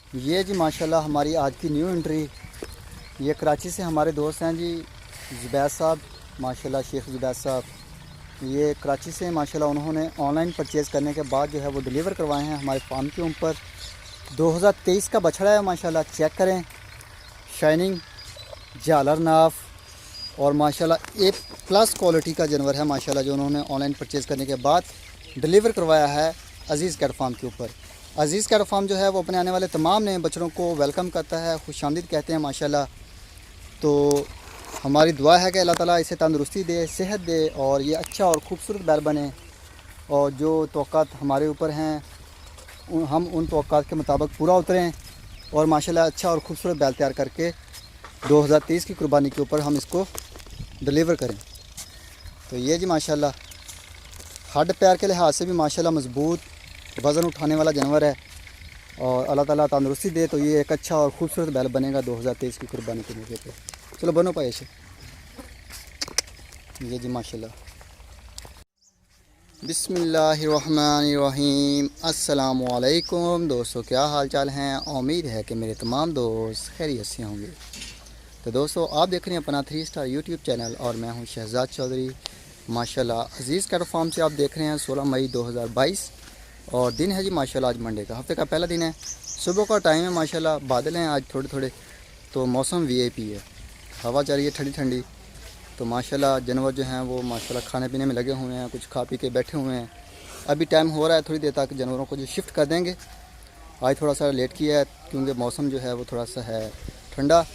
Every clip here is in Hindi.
ये जी माशाल्लाह हमारी आज की न्यू एंट्री। ये कराची से हमारे दोस्त हैं जी, ज़ुबैर साहब, माशाल्लाह शेख ज़ुबैर साहब। ये कराची से माशाल्लाह उन्होंने ऑनलाइन परचेज़ करने के बाद जो है वो डिलीवर करवाए हैं हमारे फार्म के ऊपर। 2023 का बछड़ा है माशाल्लाह, चेक करें, शाइनिंग, झालर नाफ और माशाल्लाह ए प्लस क्वालिटी का जानवर है माशाल्लाह, जो उन्होंने ऑनलाइन परचेज़ करने के बाद डिलीवर करवाया है अज़ीज़ कैट फार्म के ऊपर। अज़ीज़ कैट फार्म जो है वो अपने आने वाले तमाम नए बच्चों को वेलकम करता है, खुशामदीद कहते हैं माशाल्लाह। तो हमारी दुआ है कि अल्लाह ताला इसे तंदुरुस्ती दे, सेहत दे और ये अच्छा और ख़ूबसूरत बैल बने। और जो तौक़ात हमारे ऊपर हैं हम उन तौक़ात के मुताबिक पूरा उतरें और माशाल्लाह अच्छा और ख़ूबसूरत बैल तैयार करके 2023 की कुर्बानी के ऊपर हम इसको डिलीवर करें। तो ये जी माशाल्लाह हड्ड पैर के लिहाज से भी माशाल्लाह मज़बूत, वज़न उठाने वाला जानवर है और अल्लाह ताला तंदुरुस्ती दे तो ये एक अच्छा और ख़ूबसूरत बैल बनेगा 2023 की कुर्बानी के मौके पे। चलो बनो पाए से। ये जी माशाल्लाह। बिस्मिल्लाहिर्रहमानिर्रहीम। अस्सलामु अलैकुम दोस्तों, क्या हाल चाल हैं? उम्मीद है कि मेरे तमाम दोस्त खैरियत से होंगे। तो दोस्तों आप देख रहे हैं अपना 3 स्टार यूट्यूब चैनल और मैं हूं शहजाद चौधरी माशाल्लाह। अज़ीज़ कैट फार्म से आप देख रहे हैं 16 मई 2022 और दिन है जी माशाल्लाह आज मंडे का, हफ्ते का पहला दिन है। सुबह का टाइम है माशाल्लाह, बादल हैं आज थोड़े थोड़े, तो मौसम वीआईपी है, हवा चल रही है ठंडी ठंडी। तो माशाल्लाह जानवर जो हैं वो माशाल्लाह खाने पीने में लगे हुए हैं, कुछ खा पी के बैठे हुए हैं। अभी टाइम हो रहा है, थोड़ी देर तक जानवरों को जो शिफ्ट कर देंगे। आज थोड़ा सा लेट किया है क्योंकि मौसम जो है वो थोड़ा सा है ठंडा,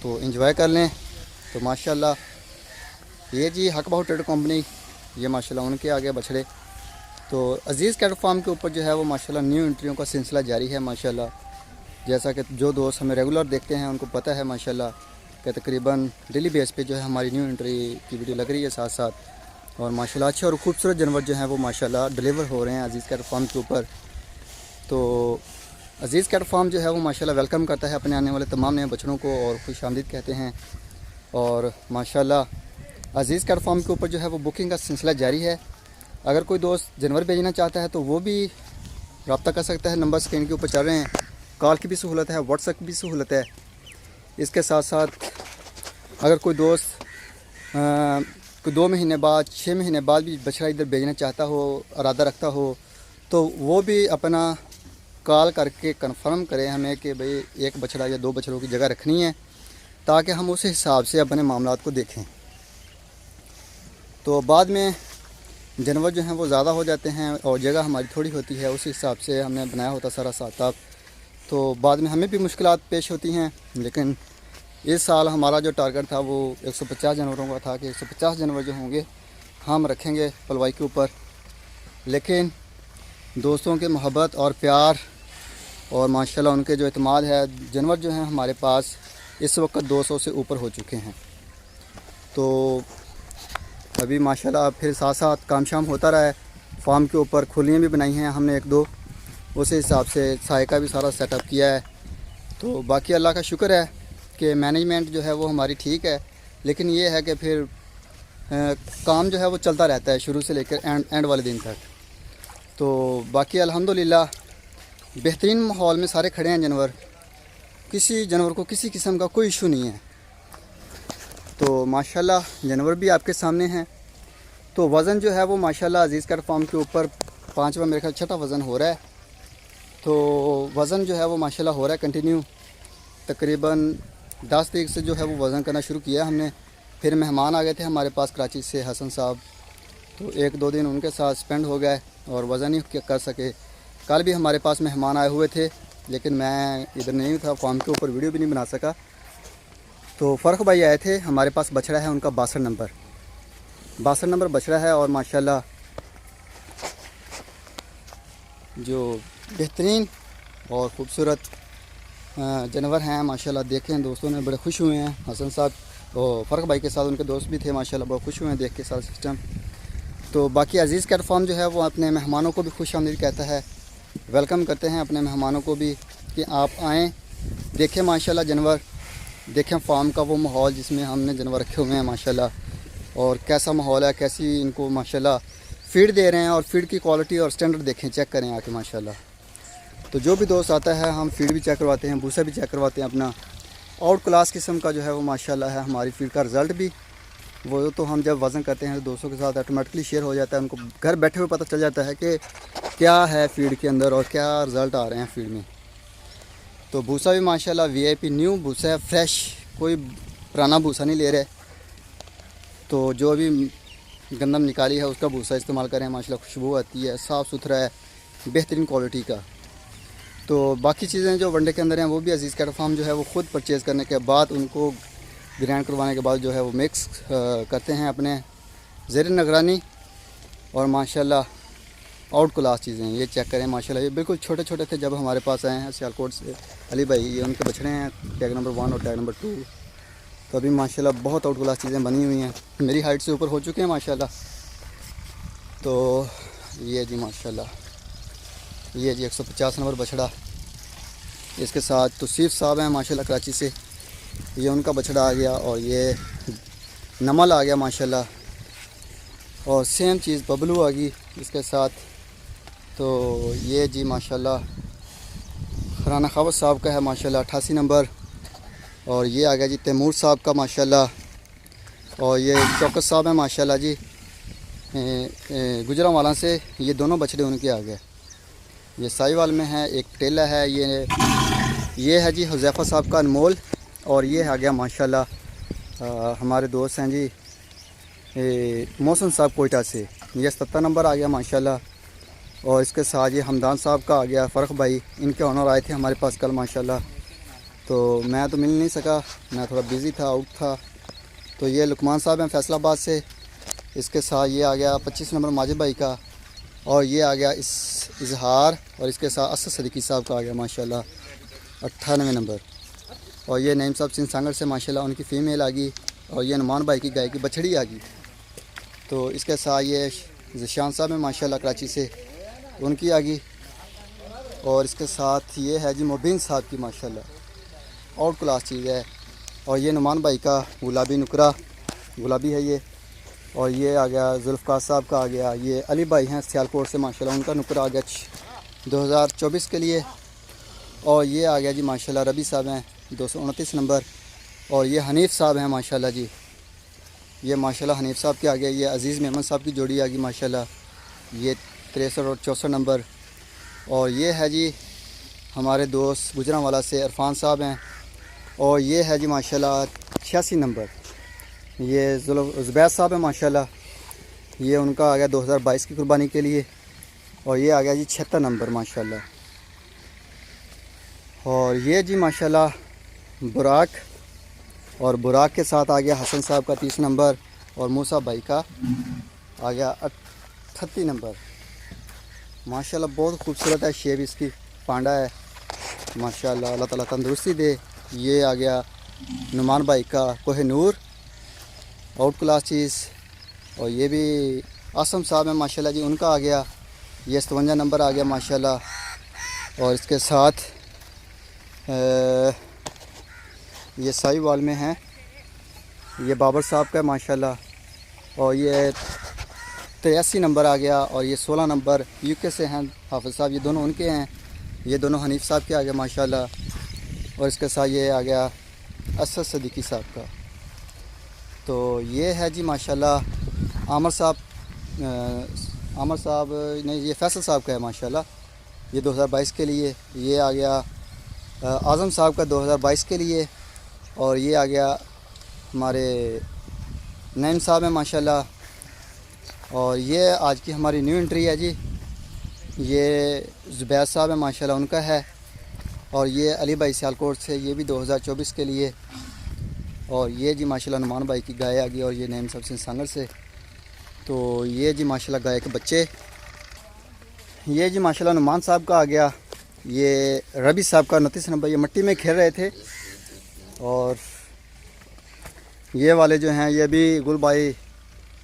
तो इंजॉय कर लें। तो माशाल्लाह ये जी हक बहु ट्रेड कंपनी, ये माशाल्लाह उनके आगे बछड़े। तो अज़ीज़ कैट फार्म के ऊपर जो है वो माशाल्लाह न्यू एंट्रियों का सिलसिला जारी है माशाल्लाह। जैसा कि जो दोस्त हमें रेगुलर देखते हैं उनको पता है माशाल्लाह कि तकरीबन डेली बेस पे जो है हमारी न्यू एंट्री की वीडियो लग रही है साथ साथ। और माशाल्लाह अच्छे और ख़ूबसूरत जानवर जो हैं वो माशाल्लाह डिलीवर हो रहे हैं अज़ीज़ कैट फार्म के ऊपर। तो अज़ीज़ कैट फार्म जो है वो माशाल्लाह वेलकम करता है अपने आने वाले तमाम नए बच्चों को और खुशामदीद कहते हैं। और माशाल्लाह अज़ीज़ कैट फार्म के ऊपर जो है वो बुकिंग का सिलसिला जारी है। अगर कोई दोस्त जानवर भेजना चाहता है तो वो भी रब्ता कर सकता है, नंबर स्क्रीन के ऊपर चल रहे हैं। कॉल की भी सहूलत है, व्हाट्सएप की भी सहूलत है। इसके साथ साथ अगर कोई दोस्त कोई 2 महीने बाद 6 महीने बाद भी बछड़ा इधर भेजना चाहता हो, इरादा रखता हो, तो वो भी अपना कॉल करके कंफर्म करें हमें कि भाई 1 बछड़ा या 2 बछड़ों की जगह रखनी है, ताकि हम उस हिसाब से अपने मामलात को देखें। तो बाद में जानवर जो हैं वो ज़्यादा हो जाते हैं और जगह हमारी थोड़ी होती है, उस हिसाब से हमने बनाया होता सारा हिसाब। तो बाद में हमें भी मुश्किलात पेश होती हैं। लेकिन इस साल हमारा जो टारगेट था वो 150 जानवरों का था कि 150 जानवर जो होंगे हम रखेंगे पलवाई के ऊपर। लेकिन दोस्तों के मोहब्बत और प्यार और माशाल्लाह उनके जो एतमाद है, जानवर जो हैं हमारे पास इस वक्त 200 से ऊपर हो चुके हैं। तो अभी माशाल्लाह फिर साथ साथ काम शाम होता रहा है। फार्म के ऊपर खुलियाँ भी बनाई हैं हमने 1-2, उस हिसाब से साय का भी सारा सेटअप किया है। तो बाकी अल्लाह का शुक्र है कि मैनेजमेंट जो है वो हमारी ठीक है। लेकिन ये है कि फिर काम जो है वो चलता रहता है शुरू से लेकर एंड वाले दिन तक। तो बाकी अल्हम्दुलिल्लाह बेहतरीन माहौल में सारे खड़े हैं जानवर, किसी जानवर को किसी किस्म का कोई इशू नहीं है। तो माशाल्लाह जानवर भी आपके सामने हैं। तो वज़न जो है वो माशाल्लाह अज़ीज़ कैट फार्म के ऊपर 5वां मेरे ख्याल 6ठा वज़न हो रहा है। तो वज़न जो है वो माशाल्लाह हो रहा है कंटिन्यू। तकरीबन 10 तारीख से जो है वो वज़न करना शुरू किया हमने। फिर मेहमान आ गए थे हमारे पास कराची से, हसन साहब, तो 1-2 दिन उनके साथ स्पेंड हो गए और वज़न ही कर सके। कल भी हमारे पास मेहमान आए हुए थे लेकिन मैं इधर नहीं था, फार्म के ऊपर वीडियो भी नहीं बना सका। तो फ़र्क भाई आए थे, हमारे पास बछड़ा है उनका 62 नंबर बछड़ा है। और माशाल्लाह जो बेहतरीन और ख़ूबसूरत जानवर हैं माशाल्लाह, देखें दोस्तों ने बड़े खुश हुए हैं। हसन साहब और फ़र्क भाई के साथ उनके दोस्त भी थे माशाल्लाह, बहुत खुश हुए हैं देख के सारा सिस्टम। तो बाकी अज़ीज़ कैट फार्म जो है वो अपने मेहमानों को भी खुशामदीद कहता है, वेलकम करते हैं अपने मेहमानों को भी कि आप आएँ, देखें माशाल्लाह जानवर, देखें फार्म का वो माहौल जिसमें हमने जानवर रखे हुए हैं माशाल्लाह, और कैसा माहौल है, कैसी इनको माशाल्लाह फीड दे रहे हैं और फीड की क्वालिटी और स्टैंडर्ड देखें, चेक करें आके माशाल्लाह। तो जो भी दोस्त आता है हम फीड भी चेक करवाते हैं, भूसा भी चेक करवाते हैं अपना। आउट क्लास किस्म का जो है वो माशाल्लाह है हमारी फीड का रिज़ल्ट भी। वो तो हम जब वज़न करते हैं तो दोस्तों के साथ ऑटोमेटिकली शेयर हो जाता है, उनको घर बैठे हुए पता चल जाता है कि क्या है फीड के अंदर और क्या रिज़ल्ट आ रहे हैं फीड में। तो भूसा भी माशाल्लाह VIP न्यू भूसा है, फ्रेश, कोई पुराना भूसा नहीं ले रहे। तो जो अभी गंदम निकाली है उसका भूसा इस्तेमाल करें, माशाल्लाह खुशबू आती है, साफ़ सुथरा है, बेहतरीन क्वालिटी का। तो बाकी चीज़ें जो वनडे के अंदर हैं वो भी अजीज़ कैटल फार्म जो है वो ख़ुद परचेज़ करने के बाद उनको ग्राइंड करवाने के बाद जो है वो मिक्स करते हैं अपने ज़ेर निगरानी। और माशाल्लाह आउट क्लास चीज़ें हैं, ये चेक करें माशाल्लाह। ये बिल्कुल छोटे छोटे थे जब हमारे पास आए हैं सियालकोट से अली भाई, ये उनके बछड़े हैं टैग नंबर 1 और टैग नंबर 2। तो अभी माशाल्लाह बहुत आउट क्लास चीज़ें बनी हुई हैं, मेरी हाइट से ऊपर हो चुके हैं माशाल्लाह। तो ये जी माशाल्लाह, ये जी 150 नंबर बछड़ा, इसके साथ तौसीफ़ साहब हैं माशाल्लाह कराची से, ये उनका बछड़ा आ गया। और ये नमल आ गया माशाल्लाह, और सेम चीज़ बबलू आ गई इसके साथ। तो ये जी माशाल्लाह खराना खावत साहब का है माशाल्लाह 88 नंबर। और ये आ गया जी तैमूर साहब का माशाल्लाह। और ये चौकस साहब है माशाल्लाह जी गुजरांवाला से, ये दोनों बछड़े उनके आ गए। ये साहिवाल में है, एक टेला है। ये है जी हुज़ैफ़ा साहब का अनमोल। और ये आ गया माशाल्लाह हमारे दोस्त हैं जी मोहसिन साहब कोयटा से, ये 77 नंबर आ गया माशाल्लाह। और इसके साथ ये हमदान साहब का आ गया फ़र्क भाई, इनके ऑनर आए थे हमारे पास कल माशाल्लाह। तो मैं तो मिल नहीं सका, मैं थोड़ा बिज़ी था, आउट था। तो ये लुकमान साहब हैं फैसलाबाद से, इसके साथ ये आ गया 25 नंबर माजिद भाई का। और ये आ गया इजहार, और इसके साथ असद सदीकी साहब का आ गया माशाल्लाह 98 नंबर। और ये नईम साहब सिंसांगर से माशाल्लाह उनकी फ़ीमेल आ गई। और ये नुमान भाई की गाय की बछड़ी आ गई। तो इसके साथ ये ज़िशान साहब हैं माशाल्लाह कराची से, उनकी आ गई। और इसके साथ ये है जी मुबीन साहब की माशाल्लाह आउट क्लास चीज़ है। और ये नुमान भाई का गुलाबी नुकरा, गुलाबी है ये। और ये आ गया जुल्फ़कार साहब का आ गया। ये अली भाई हैं सियालकोट से माशाल्लाह, उनका नुकरा आ गया 2024 के लिए। और ये आ गया जी माशाल्लाह रबी साहब हैं 229 नंबर। और ये हनीफ़ साहब हैं माशाल्लाह जी, ये माशाल्लाह हनीफ़ साहब के आ गया। ये अज़ीज़ मेमन साहब की जोड़ी आ गई माशाल्लाह, ये 63 और 64 नंबर। और ये है जी हमारे दोस्त गुजरांवाला से इरफान साहब हैं। और ये है जी माशाल्लाह 86 नंबर, ये ज़ुबैर साहब हैं माशाल्लाह, ये उनका आ गया 2022 की कुर्बानी के लिए। और ये आ गया जी 76 नंबर माशाल्लाह। और ये जी माशाल्लाह बुराक, और बुराक के साथ आ गया हसन साहब का 30 नंबर। और मूसा भाई का आ गया 38 नंबर माशाल्लाह। बहुत खूबसूरत है शेप, इसकी पांडा है माशाल्लाह, अल्लाह ताला तंदुरुस्ती दे। ये आ गया नुमान भाई का कोहिनूर आउट क्लास चीज़। और ये भी आसम साहब हैं माशाल्लाह जी, उनका आ गया ये 57 नंबर आ गया माशाल्लाह। और इसके साथ ये साहिवाल में है, ये बाबर साहब का माशाल्लाह। और ये 83 नंबर आ गया। और ये 16 नंबर UK से हैं हाफिज़ साहब, ये दोनों उनके हैं। ये दोनों हनीफ़ साहब के आ गए माशाल्लाह। और इसके साथ ये आ गया असद सदीकी साहब का। तो ये है जी माशाल्लाह आमर साहब नहीं, ये फैसल साहब का है माशाल्लाह, ये 2022 के लिए। ये आ गया आज़म साहब का 2022 के लिए। और ये आ गया हमारे नईम साहब हैं माशाल्लाह। और ये आज की हमारी न्यू एंट्री है जी, ये ज़ुबैर साहब हैं माशाल्लाह, उनका है। और ये अली भाई सियालकोट से, ये भी 2024 के लिए। और ये जी माशाल्लाह नुमान भाई की गाय आ गई। और ये नईम साहब सिंसांगर से। तो ये जी माशाल्लाह गाय के बच्चे। ये जी माशाल्लाह नुमान साहब का आ गया। ये रबी साहब का 29 नंबर, ये मिट्टी में खेल रहे थे। और ये वाले जो हैं ये भी गुल भाई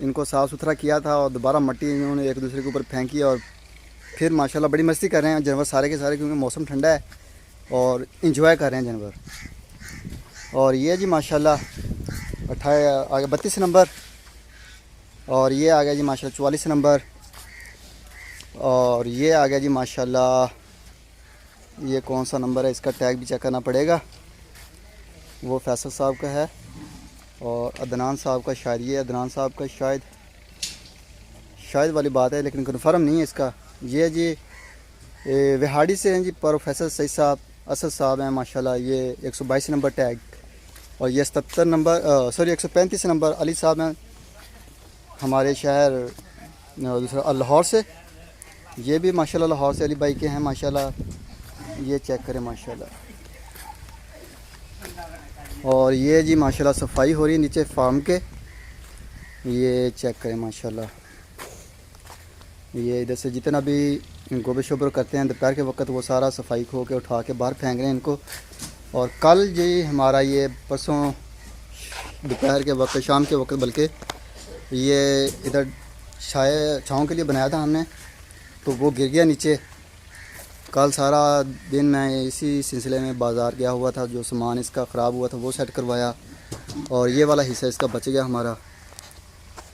इनको साफ़ सुथरा किया था और दोबारा मिट्टी इन्होंने एक दूसरे के ऊपर फेंकी। और फिर माशाल्लाह बड़ी मस्ती कर रहे हैं जानवर सारे के सारे, क्योंकि मौसम ठंडा है और इंजॉय कर रहे हैं जानवर। और ये जी माशाल्लाह 32 नंबर। और ये आ गया जी माशाल्लाह 44 नंबर। और ये आ गया जी माशाल्लाह ये कौन सा नंबर है, इसका टैग भी चेक करना पड़ेगा। वो फैसल साहब का है और अदनान साहब का शायद, ये अदनान साहब का शायद वाली बात है, लेकिन कन्फर्म नहीं है इसका। ये जी विहाड़ी से हैं जी प्रोफेसर सईद साहब असद साहब हैं माशाल्लाह। ये 122 नंबर टैग और ये 77 नंबर 135 नंबर अली साहब हैं हमारे शहर दूसरा लाहौर से। ये भी माशाल्लाह लाहौर से अली भाई के हैं माशाल्लाह। ये चेक करें माशाल्लाह। और ये जी माशाल्लाह सफाई हो रही है नीचे फार्म के, ये चेक करें माशाल्लाह। ये इधर से जितना भी गोबर शोबर करते हैं दोपहर के वक्त वो सारा सफाई खो के उठा के बाहर फेंक रहे हैं इनको। और कल जी हमारा ये परसों दोपहर के वक्त शाम के वक्त बल्कि ये इधर छाँव के लिए बनाया था हमने, तो वो गिर गया नीचे। कल सारा दिन मैं इसी सिलसिले में बाज़ार गया हुआ था, जो सामान इसका ख़राब हुआ था वो सेट करवाया और ये वाला हिस्सा इसका बच गया हमारा।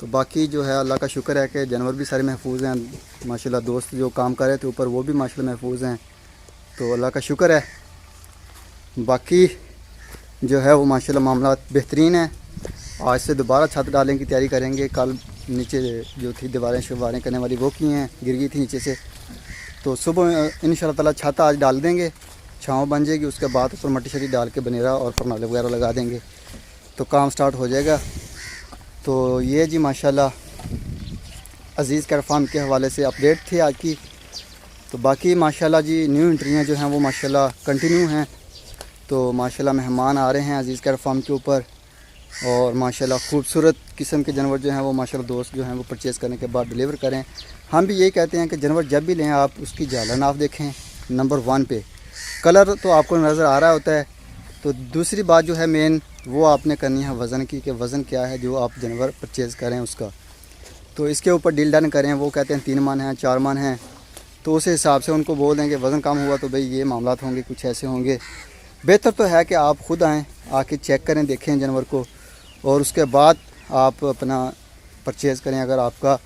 तो बाकी जो है अल्लाह का शुक्र है कि जानवर भी सारे महफूज हैं माशाल्लाह। दोस्त जो काम कर रहे थे ऊपर वो भी माशाल्लाह महफूज हैं, तो अल्लाह का शुक्र है। बाकी जो है वो माशाल्लाह मामला बेहतरीन है। आज से दोबारा छत डालने की तैयारी करेंगे। कल नीचे जो थी दीवारें करने वाली वो की हैं, गिर गई थी नीचे से, तो सुबह इंशाल्लाह ताला छत आज डाल देंगे, छाँव बन जाएगी। उसके बाद ऊपर मट्टी शट्टी डाल के बनेरा और फरनाले वगैरह लगा देंगे तो काम स्टार्ट हो जाएगा। तो ये जी माशाल्लाह अज़ीज़ कैट फार्म के हवाले से अपडेट थी आज की। तो बाकी माशाल्लाह जी न्यू एंट्रियाँ जो हैं वो माशाल्लाह कंटिन्यू हैं। तो माशाल्लाह मेहमान आ रहे हैं अज़ीज़ कैट फार्म के ऊपर और माशाल्लाह खूबसूरत किस्म के जानवर जो हैं वो माशाल्लाह दोस्त जो हैं वो परचेज़ करने के बाद डिलीवर करें। हम भी यही कहते हैं कि जानवर जब भी लें आप उसकी झालन आप देखें नंबर 1 पे। कलर तो आपको नज़र आ रहा होता है, तो दूसरी बात जो है मेन वो आपने करनी है वज़न की, कि वज़न क्या है जो आप जानवर परचेज़ करें उसका। तो इसके ऊपर डील डन करें। वो कहते हैं 3 मन हैं 4 मन हैं, तो उस हिसाब से उनको बोल देंगे वज़न कम हुआ तो भाई ये मामला होंगे, कुछ ऐसे होंगे। बेहतर तो है कि आप ख़ुद आएँ, आके चेक करें, देखें जानवर को और उसके बाद आप अपना परचेज़ करें अगर आपका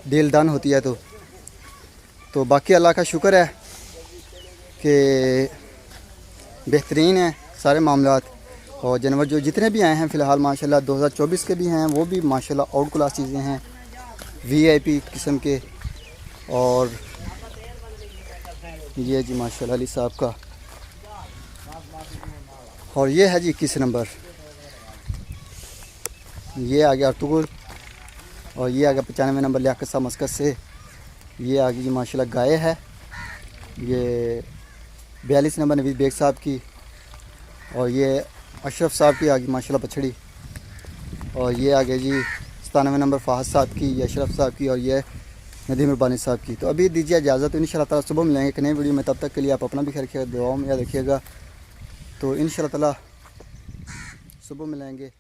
डील डन होती है तो बाकी अल्लाह का शुक्र है कि बेहतरीन है सारे मामलात। और जानवर जो जितने भी आए हैं फ़िलहाल माशाल्लाह 2024 के भी हैं, वो भी माशाल्लाह आउट क्लास चीज़ें हैं, VIP किस्म के। और ये जी माशाल्लाह अली साहब का, और ये है जी 21 नंबर, ये आ गया अर्तुगरुल और ये आ गया 95 नंबर लियाकत साहब मस्कत से। ये आ गई जी माशाल्लाह गाय है, ये 42 नंबर नवीद बेग साहब की, और ये अशरफ साहब की आ गई माशाल्लाह बछड़ी। और ये आ गई जी 97 नंबर फ़ाहद साहब की, ये अशरफ साहब की, और ये नदीम रब्बानी साहब की। तो अभी दीजिए इजाज़त, तो इंशाल्लाह ताला सुबह मिलेंगे एक नई वीडियो में। तब तक के लिए आप अपना भी ख्याल रखिएगा, दुआओं में याद रखिएगा। तो इंशाल्लाह ताला सुबह मिलेंगे।